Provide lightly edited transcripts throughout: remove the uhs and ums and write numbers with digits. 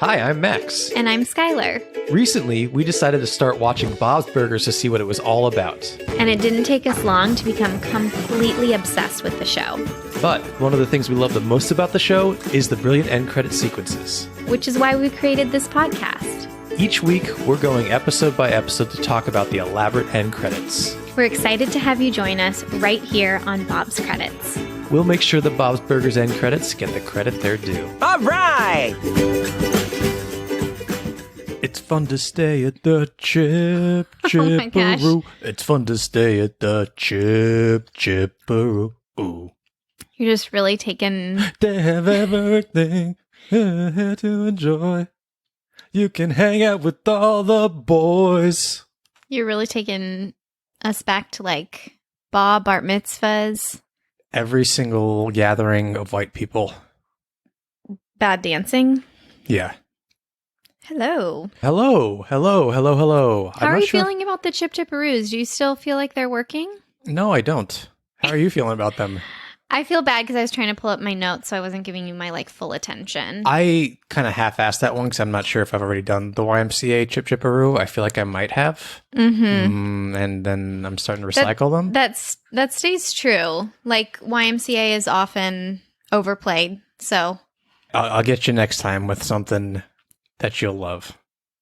Hi, I'm Max. And I'm Skylar. Recently, we decided to start watching Bob's Burgers to see what it was all about. And it didn't take us long to become completely obsessed with the show. But one of the things we love the most about the show is the brilliant end credit sequences. Which is why we created this podcast. Each week, we're going episode by episode to talk about the elaborate end credits. We're excited to have you join us right here on Bob's Credits. We'll make sure that Bob's Burgers end credits get the credit they're due. All right! It's fun to stay at the Chip-Chipperoo. It's fun to stay at the Chip-Chipperoo. Ooh. You're just really taking... They have everything here to enjoy. You can hang out with all the boys. You're really taking us back to like bar mitzvahs. Every single gathering of white people. Bad dancing. Yeah. Hello. Hello. How are you feeling about the Chip-Chipperoos? Do you still feel like they're working? No, I don't. How are you feeling about them? I feel bad because I was trying to pull up my notes, so I wasn't giving you my full attention. I kind of half-assed that one because I'm not sure if I've already done the YMCA Chip-Chipperoo. I feel like I might have. Mm-hmm. And then I'm starting to recycle them. That stays true. Like, YMCA is often overplayed, so... I'll get you next time with something that you'll love.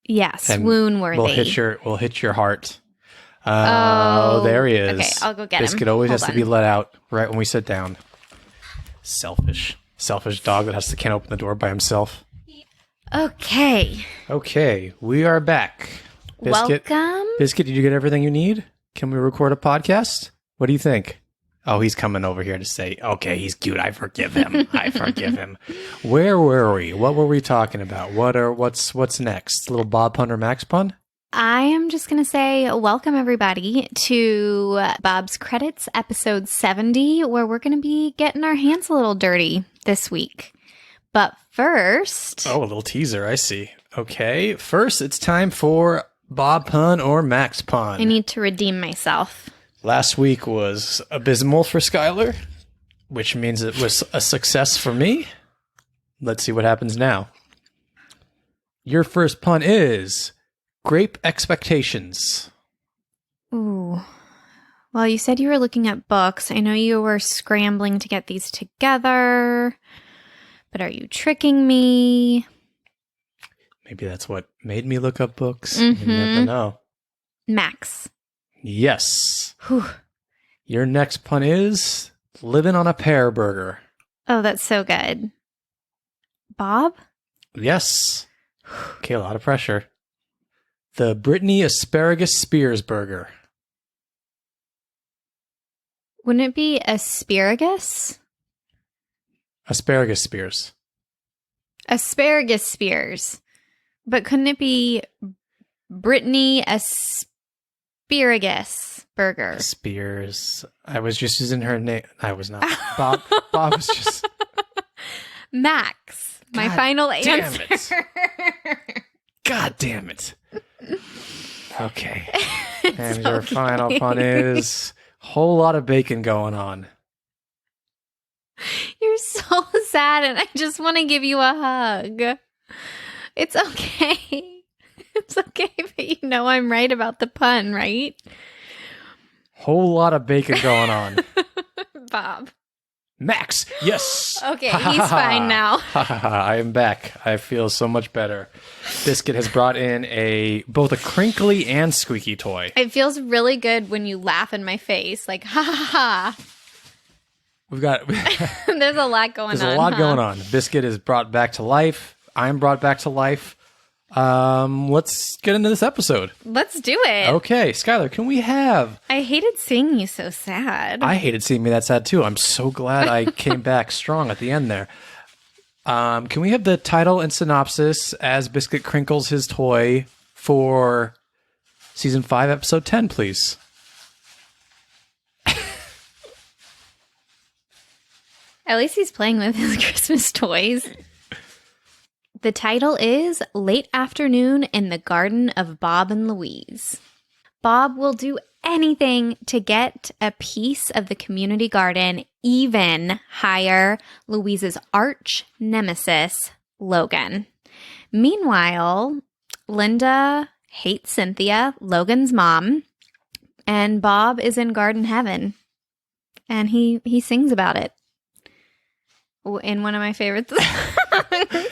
Yes, and swoon-worthy. We'll hit your heart. Oh, there he is. Okay, I'll go get him. Biscuit always has to be let out right when we sit down. Selfish dog that has to can't open the door by himself. Okay, we are back. Biscuit, welcome. Biscuit, did you get everything you need? Can we record a podcast? What do you think? Oh, he's coming over here to say, okay, he's cute. I forgive him. Where were we? What were we talking about? What's next? Little Bob pun or Max pun? I am just going to say welcome, everybody, to Bob's Credits, episode 70, where we're going to be getting our hands a little dirty this week. But first... Oh, a little teaser, I see. Okay, first it's time for Bob pun or Max pun. I need to redeem myself. Last week was abysmal for Skylar, which means it was a success for me. Let's see what happens now. Your first pun is... Grape expectations. Ooh. Well, you said you were looking at books. I know you were scrambling to get these together, but are you tricking me? Maybe that's what made me look up books. Mm-hmm. You never know. Max. Yes. Whew. Your next pun is living on a pear burger. Oh, that's so good. Bob? Yes. Okay, a lot of pressure. The Brittany Asparagus Spears Burger. Wouldn't it be asparagus? Asparagus Spears. Asparagus spears. But couldn't it be Brittany Asparagus Burger? Spears. I was just using her name. I was not. Bob was just... Max. My final answer. God damn it. Okay. And your final pun is whole lot of bacon going on. You're so sad and I just want to give you a hug. It's okay. It's okay, but you know I'm right about the pun, right? Whole lot of bacon going on. Bob. Max, yes. Okay, he's fine now. I am back. I feel so much better. Biscuit has brought in both a crinkly and squeaky toy. It feels really good when you laugh in my face, like ha ha ha. We've got There's a lot going on. There's a lot going on. Biscuit is brought back to life. I'm brought back to life. Let's get into this episode. Let's do it. Okay, Skylar, can we have... I hated seeing you so sad. I hated seeing me that sad too. I'm so glad I came back strong at the end there. Can we have the title and synopsis as Biscuit crinkles his toy for season 5, episode 10, please? At least he's playing with his Christmas toys. The title is Late Afternoon in the Garden of Bob and Louise. Bob will do anything to get a piece of the community garden, even hire Louise's arch nemesis, Logan. Meanwhile, Linda hates Cynthia, Logan's mom, and Bob is in garden heaven. And he sings about it in one of my favorite songs.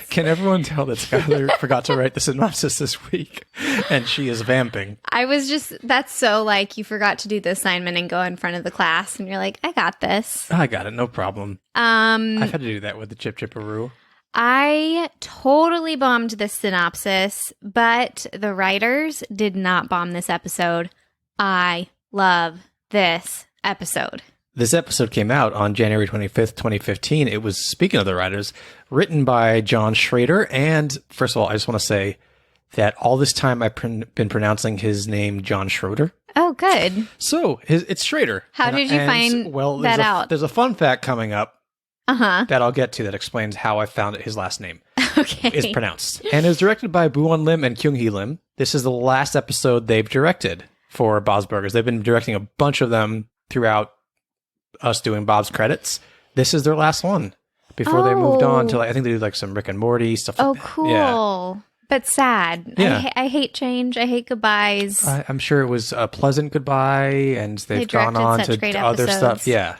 Can everyone tell that Skylar forgot to write the synopsis this week and she is vamping? That's so like you forgot to do the assignment and go in front of the class and you're like, I got this. I got it, no problem. I've had to do that with the Chip Chipperoo. I totally bombed this synopsis, but the writers did not bomb this episode. I love this episode. This episode came out on January 25th, 2015. It was, speaking of the writers, written by John Schrader. And first of all, I just want to say that all this time I've been pronouncing his name John Schroeder. Oh, good. So it's Schrader. How did you find that out? There's a fun fact coming up that I'll get to that explains how I found his last name okay. is pronounced. And it was directed by Boo-won Lim and Kyung Hee Lim. This is the last episode they've directed for Bob's Burgers. They've been directing a bunch of them throughout us doing Bob's credits. This is their last one before they moved on to, I think they do like some Rick and Morty stuff. Oh, like that. cool. Yeah. But sad. Yeah. I hate change. I hate goodbyes. I'm sure it was a pleasant goodbye, and they've gone on to other stuff. Yeah.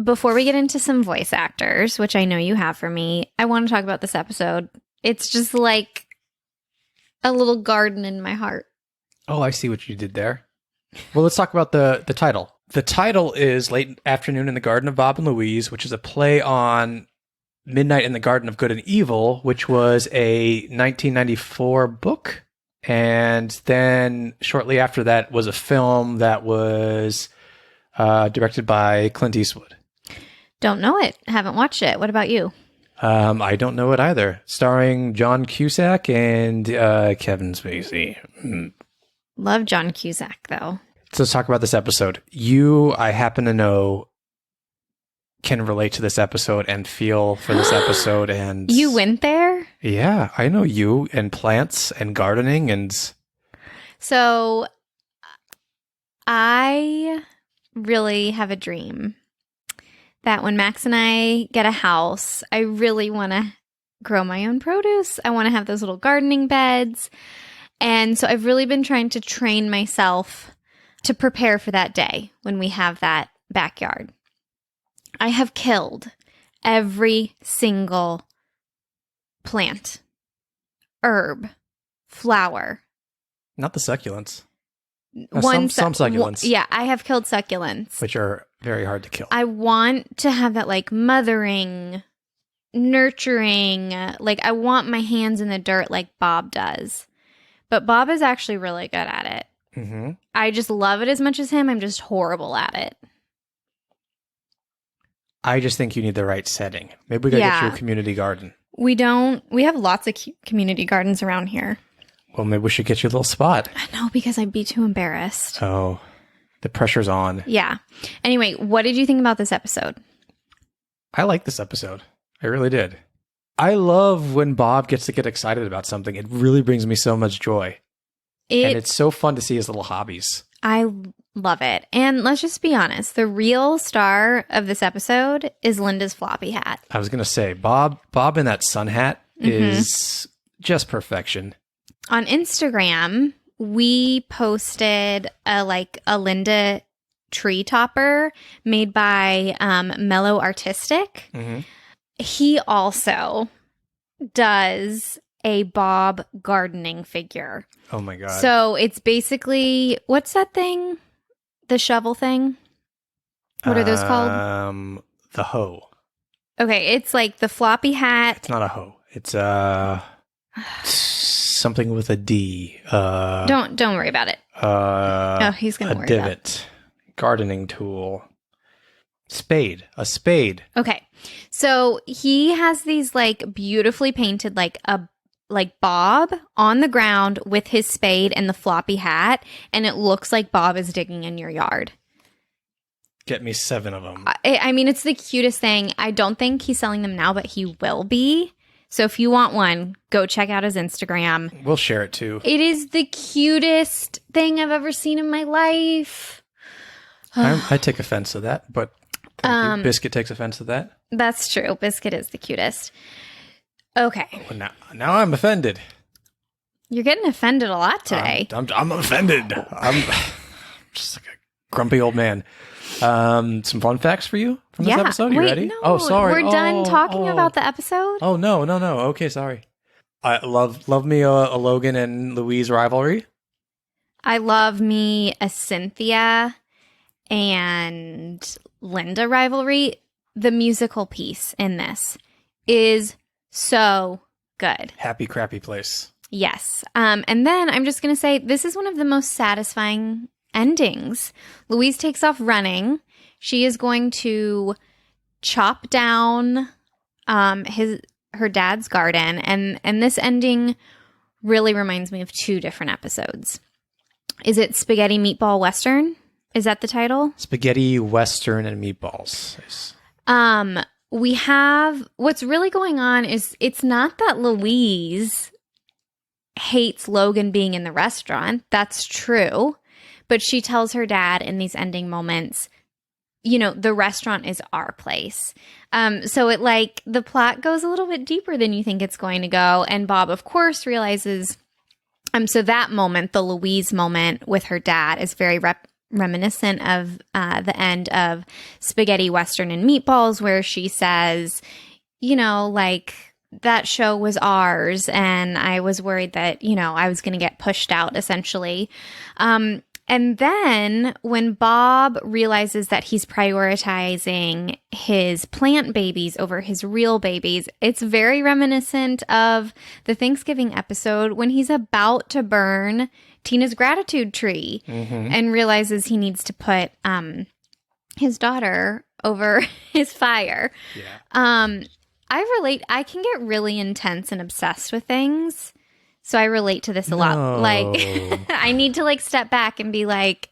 Before we get into some voice actors, which I know you have for me, I want to talk about this episode. It's just like a little garden in my heart. Oh, I see what you did there. Well, let's talk about the title. The title is Late Afternoon in the Garden of Bob and Louise, which is a play on Midnight in the Garden of Good and Evil, which was a 1994 book. And then shortly after that was a film that was directed by Clint Eastwood. Don't know it. Haven't watched it. What about you? I don't know it either. Starring John Cusack and Kevin Spacey. Love John Cusack, though. So let's talk about this episode. You, I happen to know, can relate to this episode and feel for this episode. And you went there? Yeah, I know you and plants and gardening. And so I really have a dream that when Max and I get a house, I really want to grow my own produce. I want to have those little gardening beds. And so I've really been trying to train myself to prepare for that day when we have that backyard. I have killed every single plant, herb, flower. Not the succulents. Some succulents. Yeah, I have killed succulents. Which are very hard to kill. I want to have that like mothering, nurturing, like I want my hands in the dirt like Bob does. But Bob is actually really good at it. Mm-hmm. I just love it as much as him. I'm just horrible at it. I just think you need the right setting. Maybe we gotta get you a community garden. We don't. We have lots of community gardens around here. Well, maybe we should get you a little spot. No, because I'd be too embarrassed. Oh, the pressure's on. Yeah. Anyway, what did you think about this episode? I like this episode. I really did. I love when Bob gets to get excited about something. It really brings me so much joy. And it's so fun to see his little hobbies. I love it. And let's just be honest. The real star of this episode is Linda's floppy hat. I was going to say, Bob in that sun hat is just perfection. On Instagram, we posted a Linda tree topper made by Mellow Artistic. Mm-hmm. He also does a Bob gardening figure. Oh my God. So it's basically, what's that thing? The shovel thing? What are those called? The hoe. Okay, it's like the floppy hat. It's not a hoe. It's something with a D. Don't worry about it. He's going to worry about it. A divot. Gardening tool. Spade. A spade. Okay. So he has these like beautifully painted like Bob on the ground with his spade and the floppy hat, and it looks like Bob is digging in your yard. Get me 7 of them. I mean, it's the cutest thing. I don't think he's selling them now, but he will be. So if you want one, go check out his Instagram. We'll share it too. It is the cutest thing I've ever seen in my life. I take offense to that, but Thank you. Biscuit takes offense to that. That's true. Biscuit is the cutest. Okay. Well, now I'm offended. You're getting offended a lot today. I'm offended. I'm just like a grumpy old man. Some fun facts for you from this episode. You ready? No, oh, sorry. We're done talking about the episode? Oh, no. Okay, sorry. I love me a Logan and Louise rivalry. I love me a Cynthia and Linda rivalry. The musical piece in this is so good. Happy crappy place. Yes. And then I'm just going to say this is one of the most satisfying endings. Louise takes off running. She is going to chop down her dad's garden. And this ending really reminds me of two different episodes. Is it Spaghetti Meatball Western? Is that the title? Spaghetti Western and Meatballs. We have what's really going on is it's not that Louise hates Logan being in the restaurant. That's true. But she tells her dad in these ending moments, the restaurant is our place. So the plot goes a little bit deeper than you think it's going to go. And Bob, of course, realizes, so that moment, the Louise moment with her dad is very reminiscent of the end of Spaghetti Western and Meatballs, where she says, that show was ours and I was worried that, I was going to get pushed out essentially. And then when Bob realizes that he's prioritizing his plant babies over his real babies, it's very reminiscent of the Thanksgiving episode when he's about to burn Tina's gratitude tree and realizes he needs to put his daughter over his fire. Yeah. I can get really intense and obsessed with things. So I relate to this a lot. I need to step back and be like,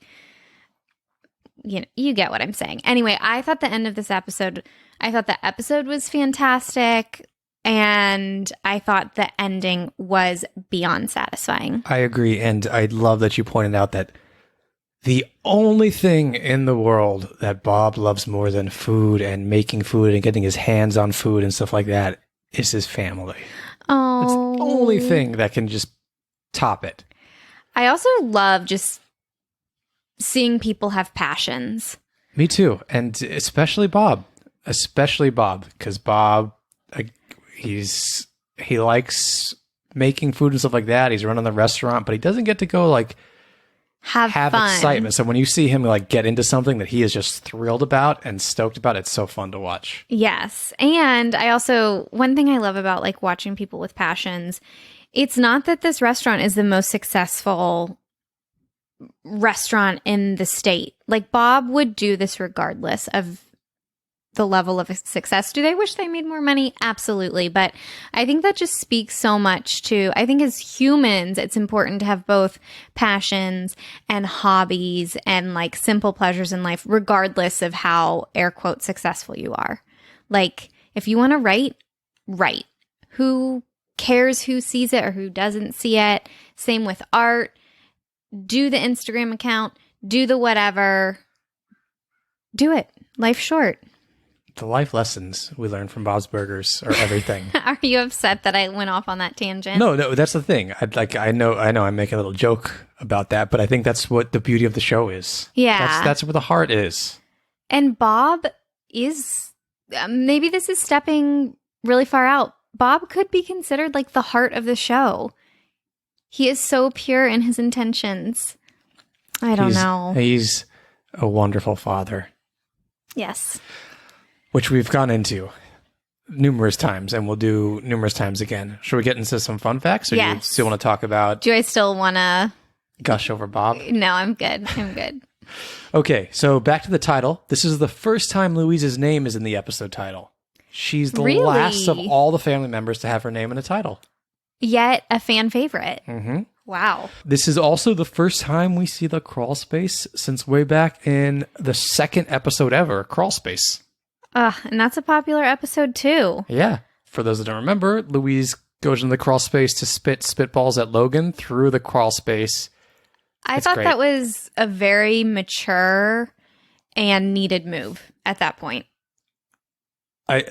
you get what I'm saying. Anyway, I thought the episode was fantastic. And I thought the ending was beyond satisfying. I agree. And I love that you pointed out that the only thing in the world that Bob loves more than food and making food and getting his hands on food and stuff like that is his family. Oh. It's the only thing that can just top it. I also love just seeing people have passions. Me too. And especially Bob. Because Bob, he likes making food and stuff like that. He's running the restaurant, but he doesn't get to go have fun. Excitement. So when you see him get into something that he is just thrilled about and stoked about, it's so fun to watch. Yes. And I also, one thing I love about watching people with passions, it's not that this restaurant is the most successful restaurant in the state. Bob would do this regardless of the level of success. Do they wish they made more money? Absolutely. But I think that just speaks so much to, I think as humans, it's important to have both passions and hobbies and simple pleasures in life, regardless of how air quote successful you are. If you want to write. Who cares who sees it or who doesn't see it? Same with art. Do the Instagram account, do the whatever. Do it. Life's short. The life lessons we learned from Bob's Burgers are everything. Are you upset that I went off on that tangent? No, that's the thing. I know I'm making a little joke about that, but I think that's what the beauty of the show is. Yeah. That's where the heart is. And Bob is, maybe this is stepping really far out. Bob could be considered the heart of the show. He is so pure in his intentions. I don't know. He's a wonderful father. Yes. Which we've gone into numerous times and we'll do numerous times again. Should we get into some fun facts? Or yes. Do you still want to talk about... Do I still want to... gush over Bob? No, I'm good. Okay, so back to the title. This is the first time Louise's name is in the episode title. She's the last of all the family members to have her name in a title. Yet a fan favorite. Mm-hmm. Wow. This is also the first time we see the crawl space since way back in the second episode ever, Crawl Space. And that's a popular episode too. Yeah. For those that don't remember, Louise goes into the crawl space to spit spitballs at Logan through the crawl space. I thought that was a very mature and needed move at that point.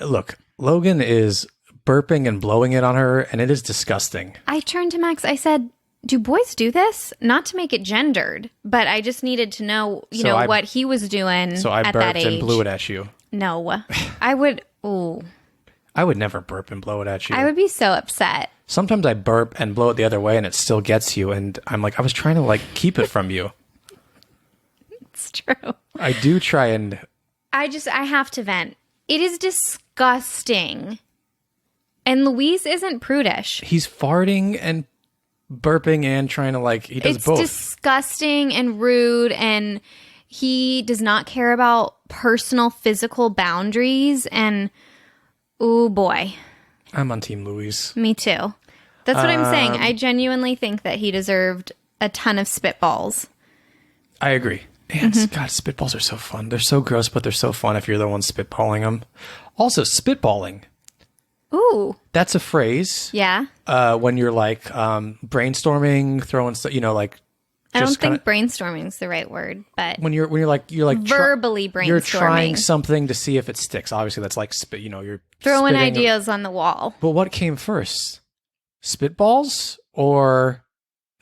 Look, Logan is burping and blowing it on her, and it is disgusting. I turned to Max. I said, do boys do this? Not to make it gendered, but I just needed to know, what he was doing So I at that burped age. and blew it at you. No. I would, I would never burp and blow it at you. I would be so upset. Sometimes I burp and blow it the other way, and it still gets you, and I'm like, I was trying to, like, keep it from you. It's true. I do try and... I have to vent. It is disgusting. And Louise isn't prudish. He's farting and burping and trying to, like, he does both. It's disgusting and rude, and he does not care about personal physical boundaries, and oh boy. I'm on Team Louise. Me too. That's what I'm saying. I genuinely think that he deserved a ton of spitballs. I agree. And God, spitballs are so fun. They're so gross, but they're so fun if you're the one spitballing them. Also, spitballing. Ooh. That's a phrase. Yeah. When you're like brainstorming, throwing stuff, like. I don't think brainstorming is the right word, but when you're like verbally brainstorming. You're trying something to see if it sticks. Obviously, that's like you're throwing spitting ideas on the wall. But what came first, spitballs or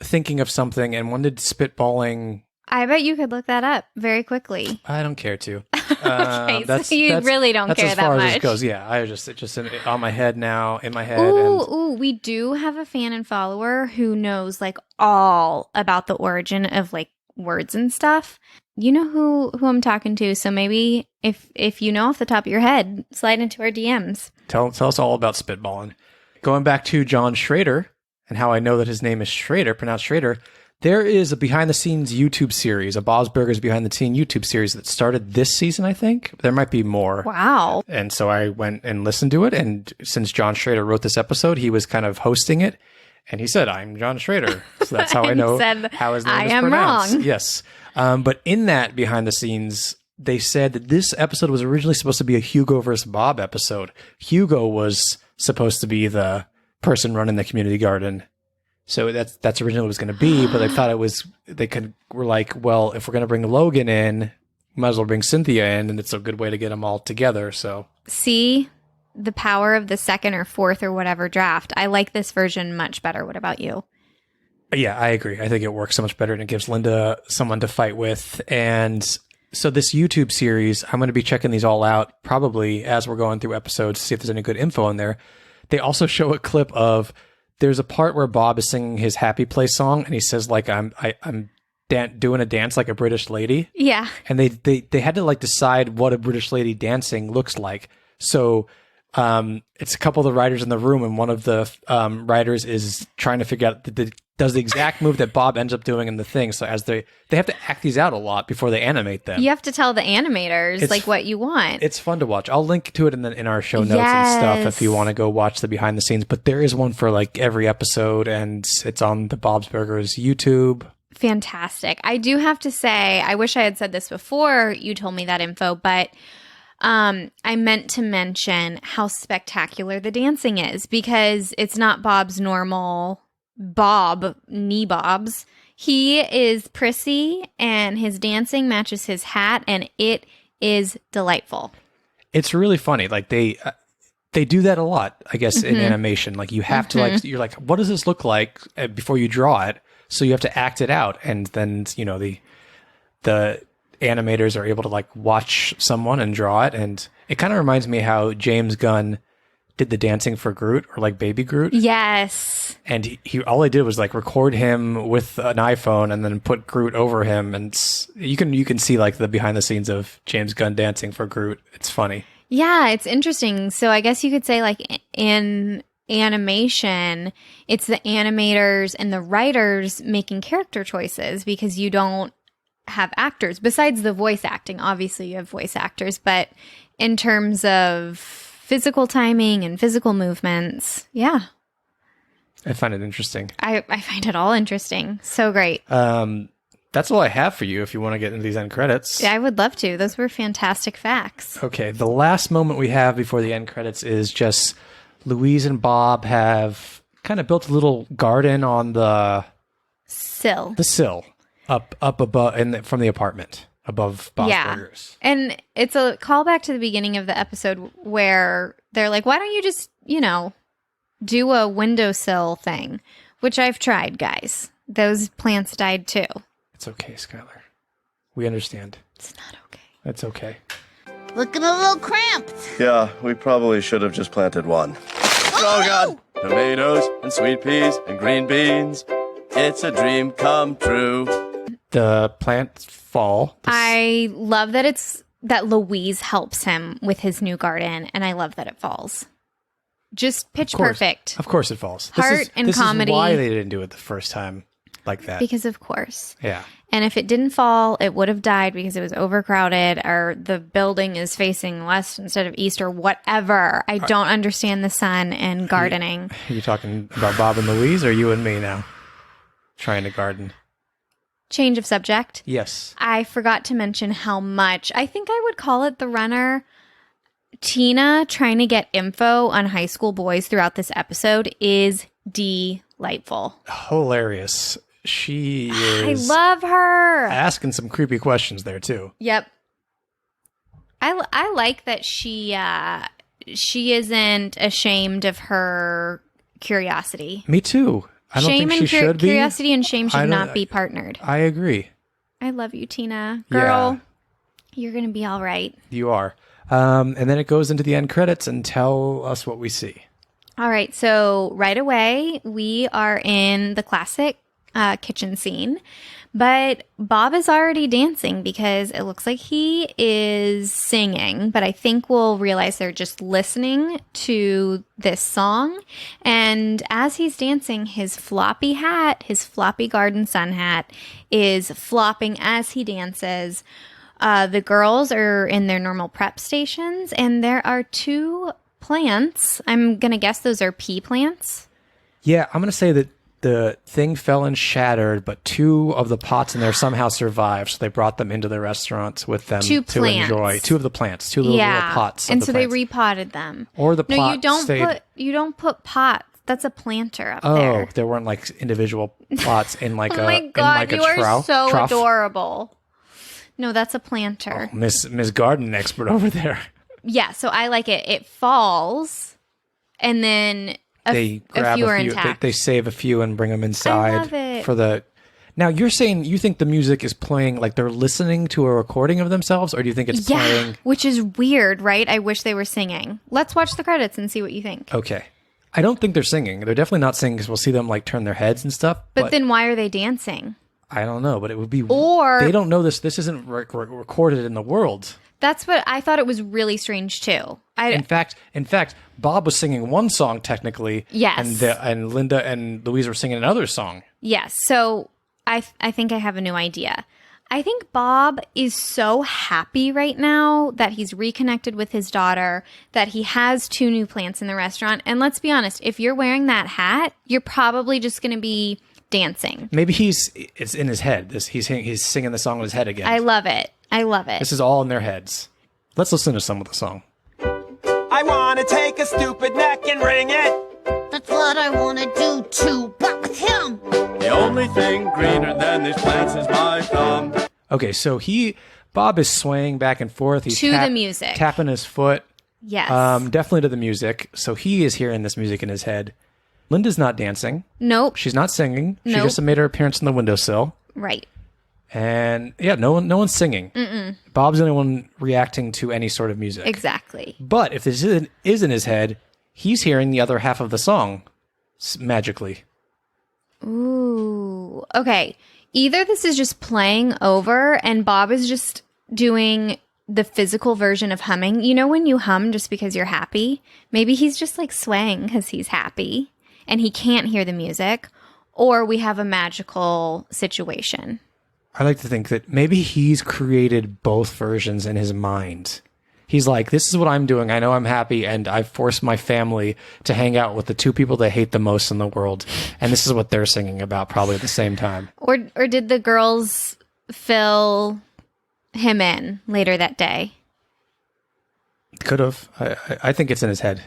thinking of something? And when did spitballing? I bet you could look that up very quickly. I don't care to. Okay, so you really don't care that much. That's as far as it goes. Yeah, it's just on my head now, in my head. Ooh, we do have a fan and follower who knows like all about the origin of like words and stuff. You know who I'm talking to, so maybe if you know off the top of your head, slide into our DMs. Tell us all about spitballing. Going back to John Schrader and how I know that his name is Schrader, pronounced Schrader. There is a behind-the-scenes YouTube series, a Bob's Burgers behind-the-scenes YouTube series that started this season, I think. There might be more. Wow. And so I went and listened to it, and since John Schrader wrote this episode, he was kind of hosting it, and he said, I'm John Schrader. So that's how I know how his name is pronounced. Wrong. Yes. But in that behind-the-scenes, they said that this episode was originally supposed to be a Hugo versus Bob episode. Hugo was supposed to be the person running the community garden. So that's originally what it was going to be, but they thought were like, well, if we're going to bring Logan in, we might as well bring Cynthia in, and it's a good way to get them all together. So see the power of the second or fourth or whatever draft. I like this version much better. What about you? Yeah, I agree. I think it works so much better, and it gives Linda someone to fight with. And so this YouTube series, I'm going to be checking these all out probably as we're going through episodes to see if there's any good info in there. They also show a clip of. There's a part where Bob is singing his Happy Place song, and he says, like, I'm doing a dance like a British lady. Yeah. And they had to, like, decide what a British lady dancing looks like. So it's a couple of the writers in the room, and one of the writers is trying to figure out does the exact move that Bob ends up doing in the thing. So as they have to act these out a lot before they animate them. You have to tell the animators what you want. It's fun to watch. I'll link to it in our show notes and stuff if you want to go watch the behind the scenes. But there is one for like every episode, and it's on the Bob's Burgers YouTube. Fantastic. I do have to say, I wish I had said this before you told me that info, but I meant to mention how spectacular the dancing is, because it's not Bob's normal knee bobs. He is prissy, and his dancing matches his hat, and it is delightful. It's really funny. Like they do that a lot, I guess, in animation. Like you have to you're like, what does this look like before you draw it? So you have to act it out, and then the animators are able to like watch someone and draw it, and it kind of reminds me how James Gunn did the dancing for Groot, or like Baby Groot. Yes. And he all he did was like record him with an iPhone and then put Groot over him, and you can see like the behind the scenes of James Gunn dancing for Groot. It's funny. Yeah, it's interesting. So I guess you could say like in animation, it's the animators and the writers making character choices, because you don't have actors besides the voice acting. Obviously you have voice actors, but in terms of physical timing and physical movements, yeah. I find it interesting. I find it all interesting. So great. That's all I have for you if you want to get into these end credits. Yeah, I would love to. Those were fantastic facts. Okay, the last moment we have before the end credits is just Louise and Bob have kind of built a little garden on the sill up above from the apartment. above Bob's Burgers. And it's a callback to the beginning of the episode where they're like, why don't you just, do a windowsill thing? Which I've tried, guys. Those plants died too. It's okay, Skylar. We understand. It's not okay. It's okay. Looking a little cramped. Yeah, we probably should have just planted one. Oh, God! Tomatoes and sweet peas and green beans. It's a dream come true. The plants fall. I love that Louise helps him with his new garden, and I love that it falls. Just pitch perfect. Of course it falls. Heart and comedy. This is why they didn't do it the first time like that. Because of course. Yeah. And if it didn't fall, it would have died because it was overcrowded or the building is facing west instead of east or whatever. I don't understand the sun and gardening. Are you talking about Bob and Louise or you and me now? Trying to garden. Change of subject. Yes. I forgot to mention how much, I think I would call it the runner. Tina trying to get info on high school boys throughout this episode is delightful. Hilarious. She is. I love her. Asking some creepy questions there too. Yep. I like that she isn't ashamed of her curiosity. Me too. I don't Shame think and she should be. Curiosity and shame should not be partnered. I agree. I love you, Tina. Girl, Yeah. you're going to be all right. You are. And then it goes into the end credits and tell us what we see. All right. So right away, we are in the classic kitchen scene. But Bob is already dancing because it looks like he is singing. But I think we'll realize they're just listening to this song. And as he's dancing, his floppy hat, his floppy garden sun hat, is flopping as he dances. The girls are in their normal prep stations, and there are 2 plants. I'm going to guess those are pea plants. Yeah, I'm going to say that the thing fell and shattered, but 2 of the pots in there somehow survived, so they brought them into the restaurant with them to enjoy. 2 of the plants, 2 little pots. And so they repotted them. Or the plot you don't put pots. That's a planter up there. there. There weren't like individual pots in like oh my God, in like you a are so trough. Adorable. No, that's a planter. Oh, Miss Garden expert over there. Yeah, so I like it. It falls, and then They grab a few are intact. They save a few and bring them inside. I love it. For the. Now you're saying you think the music is playing like they're listening to a recording of themselves, or do you think it's playing? Which is weird, right? I wish they were singing. Let's watch the credits and see what you think. Okay, I don't think they're singing. They're definitely not singing because we'll see them like turn their heads and stuff. But then why are they dancing? I don't know, but it would be. Or they don't know this. This isn't recorded in the world. That's what I thought. It was really strange too. In fact, Bob was singing one song technically. Yes. And Linda and Louise were singing another song. Yes. So I think I have a new idea. I think Bob is so happy right now that he's reconnected with his daughter, that he has 2 new plants in the restaurant. And let's be honest, if you're wearing that hat, you're probably just going to be dancing. Maybe it's in his head. He's singing the song in his head again. I love it. This is all in their heads. Let's listen to some of the song. I want to take a stupid neck and wring it. That's what I want to do too, but with him. The only thing greener than these plants is my thumb. Okay, so Bob is swaying back and forth. He's to the music. Tapping his foot. Yes. Definitely to the music. So he is hearing this music in his head. Linda's not dancing. Nope. She's not singing. She Nope. just made her appearance on the windowsill. Right. And yeah, no one's singing. Mm-mm. Bob's the only one reacting to any sort of music. Exactly. But if this is in his head, he's hearing the other half of the song magically. Ooh. Okay. Either this is just playing over and Bob is just doing the physical version of humming. You know when you hum just because you're happy? Maybe he's just like swaying because he's happy and he can't hear the music. Or we have a magical situation. I like to think that maybe he's created both versions in his mind. He's like, this is what I'm doing. I know I'm happy, and I've forced my family to hang out with the 2 people they hate the most in the world. And this is what they're singing about probably at the same time. Or did the girls fill him in later that day? Could have. I think it's in his head.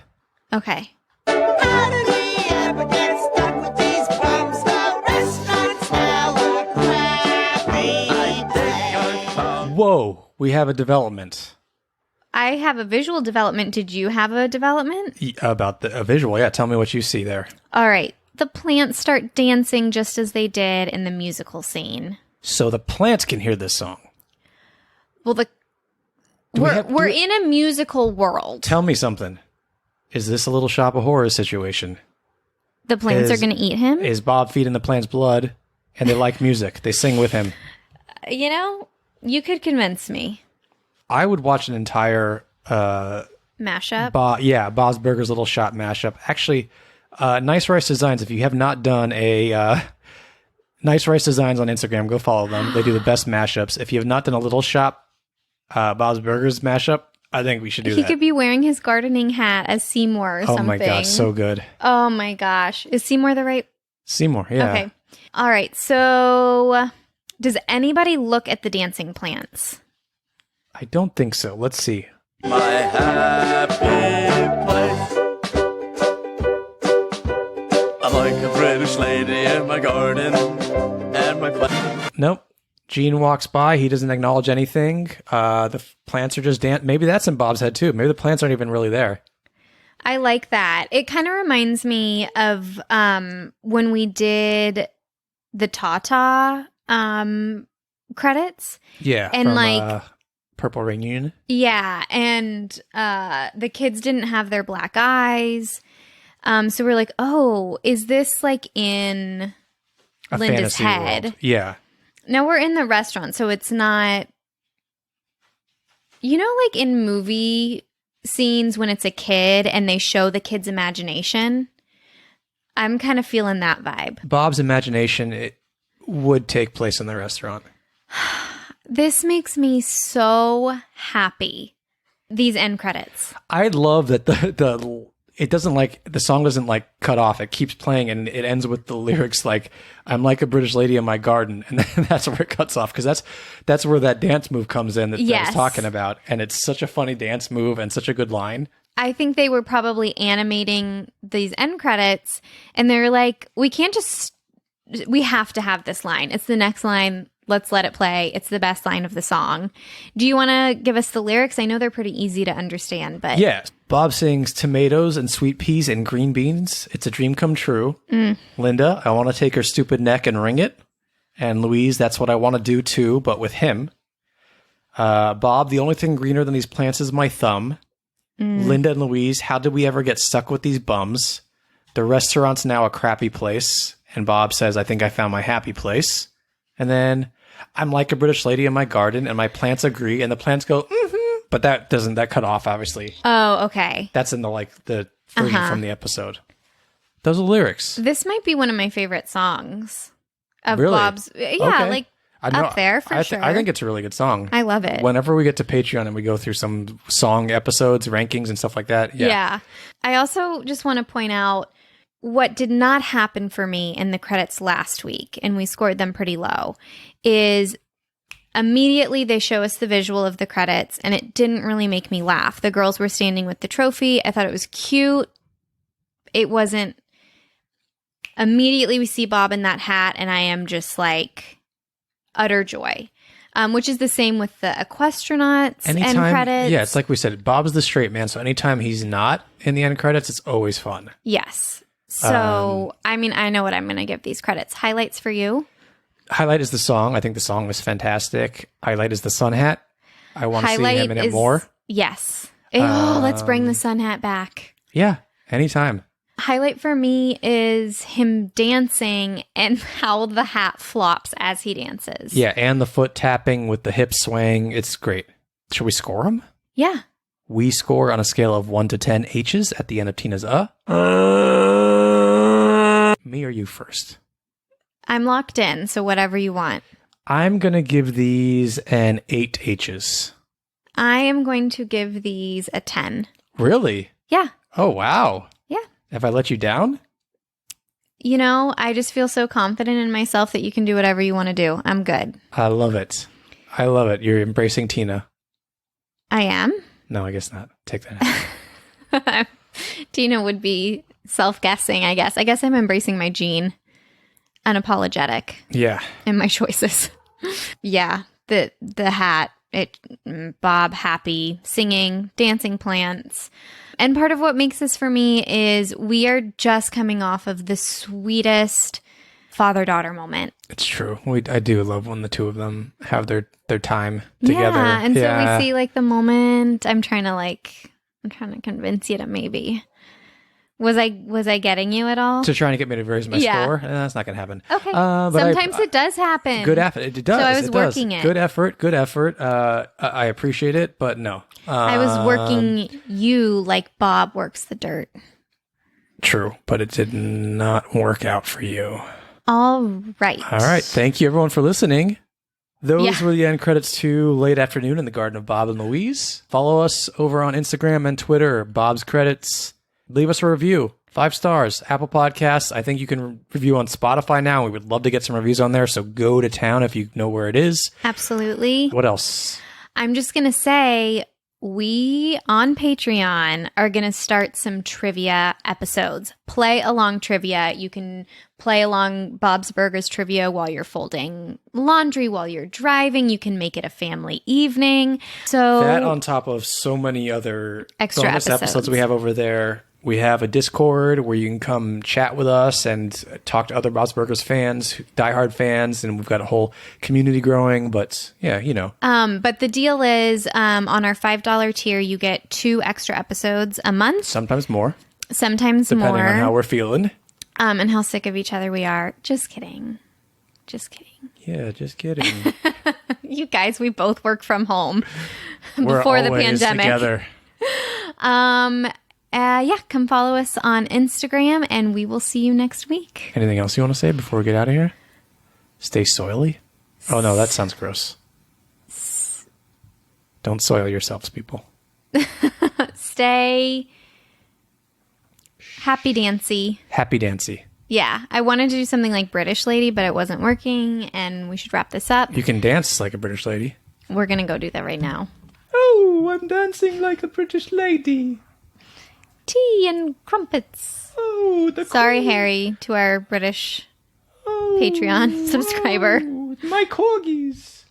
Okay. How did we ever get stuck with these bums? The restaurants now are crappy. Whoa. we have a development. I have a visual development. Did you have a development? About a visual, yeah. Tell me what you see there. All right. The plants start dancing just as they did in the musical scene. So the plants can hear this song. Well, we're in a musical world. Tell me something. Is this a Little Shop of Horrors situation? The plants are going to eat him? Is Bob feeding the plants blood? And they like music. They sing with him. You know, you could convince me. I would watch an entire... Mashup? Bob's Burgers Little Shop mashup. Actually, Nice Rice Designs, if you have not done a... Nice Rice Designs on Instagram, go follow them. They do the best mashups. If you have not done a Little Shop Bob's Burgers mashup, I think we should do that. He could be wearing his gardening hat as Seymour or something. Oh my gosh, so good. Oh my gosh. Is Seymour the right... Seymour, yeah. Okay. All right. So does anybody look at the dancing plants? I don't think so. Let's see. My happy place. I'm like a British lady in my garden and my plant. Nope. Gene walks by. He doesn't acknowledge anything. The plants are just maybe that's in Bob's head too. Maybe the plants aren't even really there. I like that. It kind of reminds me of when we did the Tata credits. Yeah. And from, like Purple Rain Union. Yeah, and the kids didn't have their black eyes. So we're like, oh, is this like in A Linda's fantasy head? world. Yeah. No, we're in the restaurant, so it's not... You know, like in movie scenes when it's a kid and they show the kid's imagination? I'm kind of feeling that vibe. Bob's imagination, it would take place in the restaurant. This makes me so happy. These end credits. I love that it doesn't like, the song doesn't like cut off. It keeps playing and it ends with the lyrics like, I'm like a British lady in my garden. And then that's where it cuts off. Cause that's where that dance move comes in that I was talking about. And it's such a funny dance move and such a good line. I think they were probably animating these end credits and they're like, we have to have this line. It's the next line. Let's let it play. It's the best line of the song. Do you want to give us the lyrics? I know they're pretty easy to understand, but... Yeah. Bob sings tomatoes and sweet peas and green beans. It's a dream come true. Linda, I want to take her stupid neck and wring it. And Louise, that's what I want to do too, but with him. Bob, the only thing greener than these plants is my thumb. Linda and Louise, how did we ever get stuck with these bums? The restaurant's now a crappy place. And Bob says, I think I found my happy place. And then... I'm like a British lady in my garden, and my plants agree, and the plants go, mm-hmm. But that cut off, obviously. Oh, okay. That's in the version from the episode. Those are lyrics. This might be one of my favorite songs of Really? Bob's. Yeah, Okay. like I know, up there for sure. I think it's a really good song. I love it. Whenever we get to Patreon and we go through some song episodes, rankings, and stuff like that. Yeah. I also just want to point out what did not happen for me in the credits last week, and we scored them pretty low, is immediately they show us the visual of the credits, and it didn't really make me laugh. The girls were standing with the trophy. I thought it was cute. It wasn't... Immediately we see Bob in that hat, and I am just like utter joy. Which is the same with the Equestronauts end credits. Yeah, it's like we said, Bob's the straight man, so anytime he's not in the end credits, it's always fun. Yes. So, I mean, I know what I'm going to give these credits. Highlights for you? Highlight is the song. I think the song was fantastic. Highlight is the sun hat. I want to see him in it more. Yes. Oh, let's bring the sun hat back. Yeah, anytime. Highlight for me is him dancing and how the hat flops as he dances. Yeah, and the foot tapping with the hip swaying. It's great. Should we score him? Yeah. We score on a scale of 1 to 10 H's at the end of Tina's Me or you first? I'm locked in, so whatever you want. I'm going to give these an 8 H's. I am going to give these a 10. Really? Yeah. Oh, wow. Yeah. Have I let you down? You know, I just feel so confident in myself that you can do whatever you want to do. I'm good. I love it. I love it. You're embracing Tina. I am? No, I guess not. Take that out. Tina would be self-guessing, I guess. I guess I'm embracing my Gene. Unapologetic. Yeah. In my choices. Yeah. The hat Bob happy, singing, dancing plants. And part of what makes this for me is we are just coming off of the sweetest father-daughter moment. It's true. I do love when the two of them have their time together. Yeah, and so we see like the moment. I'm trying to convince you to maybe. Was I getting you at all? To trying to get me to raise my score? That's not going to happen. Okay. But Sometimes it does happen. Good effort. It does. So I was it does. working it. Good effort. I appreciate it, but no. I was working you like Bob works the dirt. True, but it did not work out for you. All right. All right. Thank you, everyone, for listening. Those were the end credits to Late Afternoon in the Garden of Bob and Louise. Follow us over on Instagram and Twitter, Bob's Credits. Leave us a review. 5 stars. Apple Podcasts. I think you can review on Spotify now. We would love to get some reviews on there, so go to town if you know where it is. Absolutely. What else? I'm just going to say we on Patreon are going to start some trivia episodes. Play along trivia. You can play along Bob's Burgers trivia while you're folding laundry, while you're driving. You can make it a family evening. So that on top of so many other extra bonus episodes we have over there. We have a Discord where you can come chat with us and talk to other Bob's Burgers fans, diehard fans, and we've got a whole community growing. But yeah, you know. But the deal is on our $5 tier, you get 2 extra episodes a month. Sometimes more. Sometimes depending more. on how we're feeling. And how sick of each other we are. Just kidding. Just kidding. Yeah, just kidding. You guys, we both work from home We're before the always pandemic. Together. Come follow us on Instagram, and we will see you next week. Anything else you want to say before we get out of here? Stay soily? Oh, no, that sounds gross. Don't soil yourselves, people. Stay happy dancy. Happy dancy. Yeah, I wanted to do something like British lady, but it wasn't working, and we should wrap this up. You can dance like a British lady. We're going to go do that right now. Oh, I'm dancing like a British lady. Tea and crumpets. Oh, Sorry, Harry, to our British Patreon subscriber. My corgis.